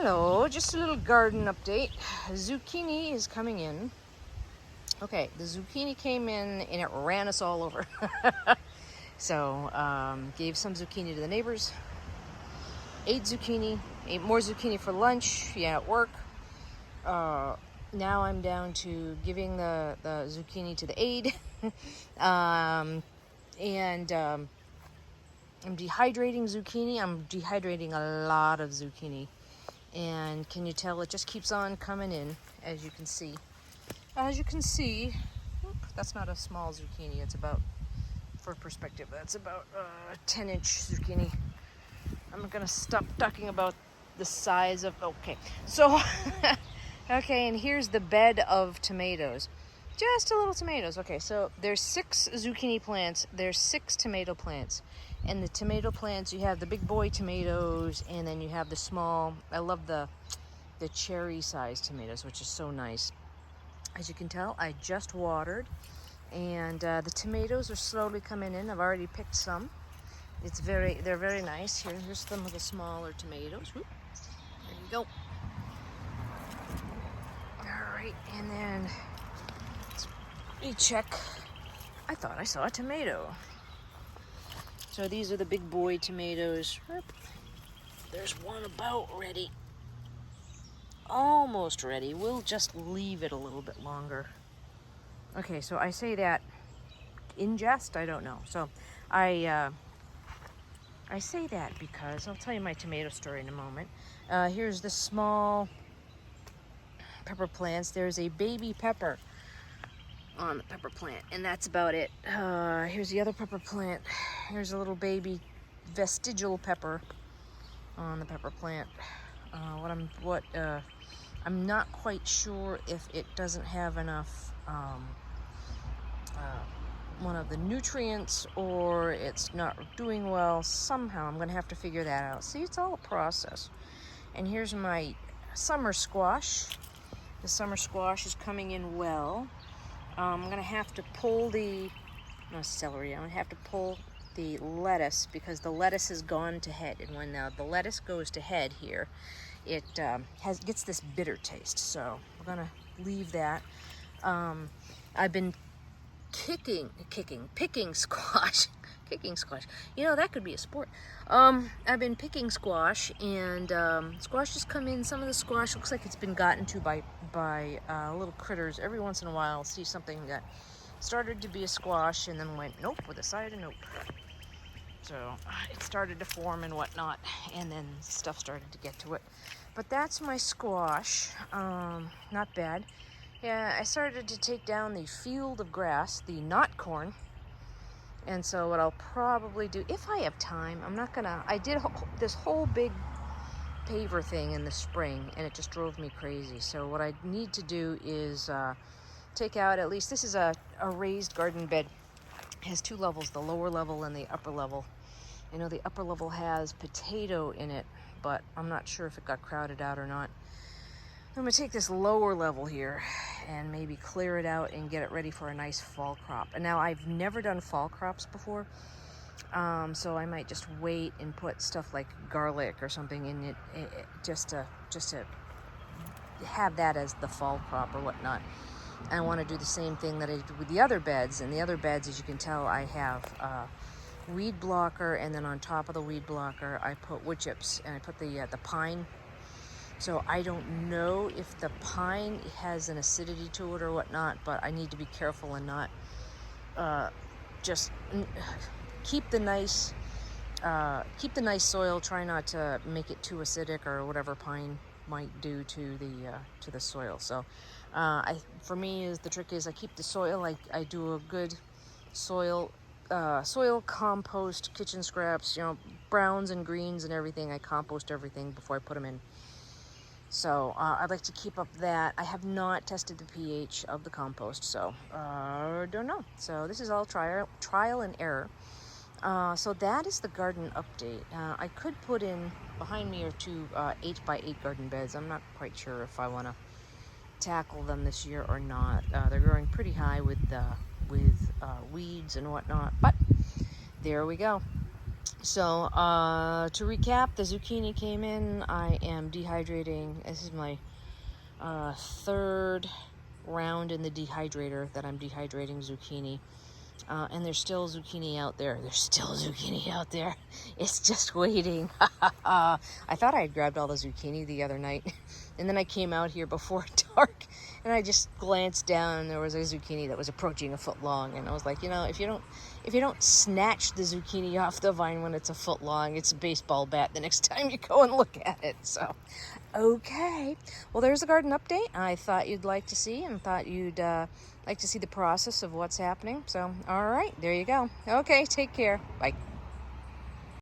Hello, just a little garden update. Zucchini is coming in. Okay, the zucchini came in and it ran us all over. So, gave some zucchini to the neighbors. Ate more zucchini for lunch, at work. Now I'm down to giving the zucchini to the aide. And I'm dehydrating zucchini. I'm dehydrating a lot of zucchini. And can you tell it just keeps on coming in, as you can see. That's not a small zucchini. It's about, for perspective, that's about 10-inch zucchini. I'm gonna stop talking about the size of, okay. So, okay, and here's the bed of tomatoes. Just a little tomatoes. Okay, so there's 6 zucchini plants, there's 6 tomato plants. And the tomato plants, you have the big boy tomatoes, and then you have the small, I love the cherry-sized tomatoes, which is so nice. As you can tell, I just watered, and the tomatoes are slowly coming in. I've already picked some. They're very nice. Here's some of the smaller tomatoes. Whoop. There you go. All right, and then let me check. I thought I saw a tomato. So these are the big boy tomatoes. There's one about ready. Almost ready. We'll just leave it a little bit longer. Okay, so I say that in jest, I don't know. So I say that because I'll tell you my tomato story in a moment. Here's the small pepper plants. There's a baby pepper on the pepper plant, and that's about it. Here's the other pepper plant. Here's a little baby vestigial pepper on the pepper plant. I'm not quite sure if it doesn't have enough one of the nutrients, or it's not doing well. Somehow I'm gonna have to figure that out. See, it's all a process. And here's my summer squash. The summer squash is coming in well. I'm gonna have to pull celery. I'm gonna have to pull the lettuce because the lettuce has gone to head, and when the lettuce goes to head here, it gets this bitter taste. So we're gonna leave that. I've been picking squash. Kicking squash. That could be a sport. I've been picking squash, and squash has come in. Some of the squash looks like it's been gotten to by little critters. Every once in a while I'll see something that started to be a squash and then went nope with a side of nope. So it started to form and whatnot, and then stuff started to get to it. But that's my squash. Not bad. Yeah, I started to take down the field of grass, the knot corn. And so what I'll probably do, if I have time, I did this whole big paver thing in the spring, and it just drove me crazy. So what I need to do is take out, at least this is a raised garden bed. It has 2 levels, the lower level and the upper level. The upper level has potato in it, but I'm not sure if it got crowded out or not. I'm gonna take this lower level here and maybe clear it out and get it ready for a nice fall crop. And now I've never done fall crops before, so I might just wait and put stuff like garlic or something in it, just to have that as the fall crop or whatnot. I want to do the same thing that I did with the other beds. And the other beds, as you can tell, I have weed blocker, and then on top of the weed blocker I put wood chips, and I put the pine. So I don't know if the pine has an acidity to it or whatnot, but I need to be careful and not just keep the nice soil. Try not to make it too acidic or whatever pine might do to the soil. So for me, the trick is I keep the soil. I do a good soil compost, kitchen scraps, browns and greens and everything. I compost everything before I put them in. So I'd like to keep up that. I have not tested the pH of the compost, so don't know. So this is all trial and error. So that is the garden update. I could put in, behind me are 2 8x8 garden beds. I'm not quite sure if I want to tackle them this year or not. They're growing pretty high with weeds and whatnot, but there we go. So, to recap, the zucchini came in. I am dehydrating. This is my third round in the dehydrator that I'm dehydrating zucchini. And there's still zucchini out there. There's still zucchini out there. It's just waiting. I thought I had grabbed all the zucchini the other night. And then I came out here before dark and I just glanced down and there was a zucchini that was approaching a foot long. And I was like, if you don't snatch the zucchini off the vine when it's a foot long, it's a baseball bat the next time you go and look at it. So, okay. Well, there's the garden update I thought you'd like to see and thought you'd like to see the process of what's happening. So, all right, there you go. Okay, take care. Bye.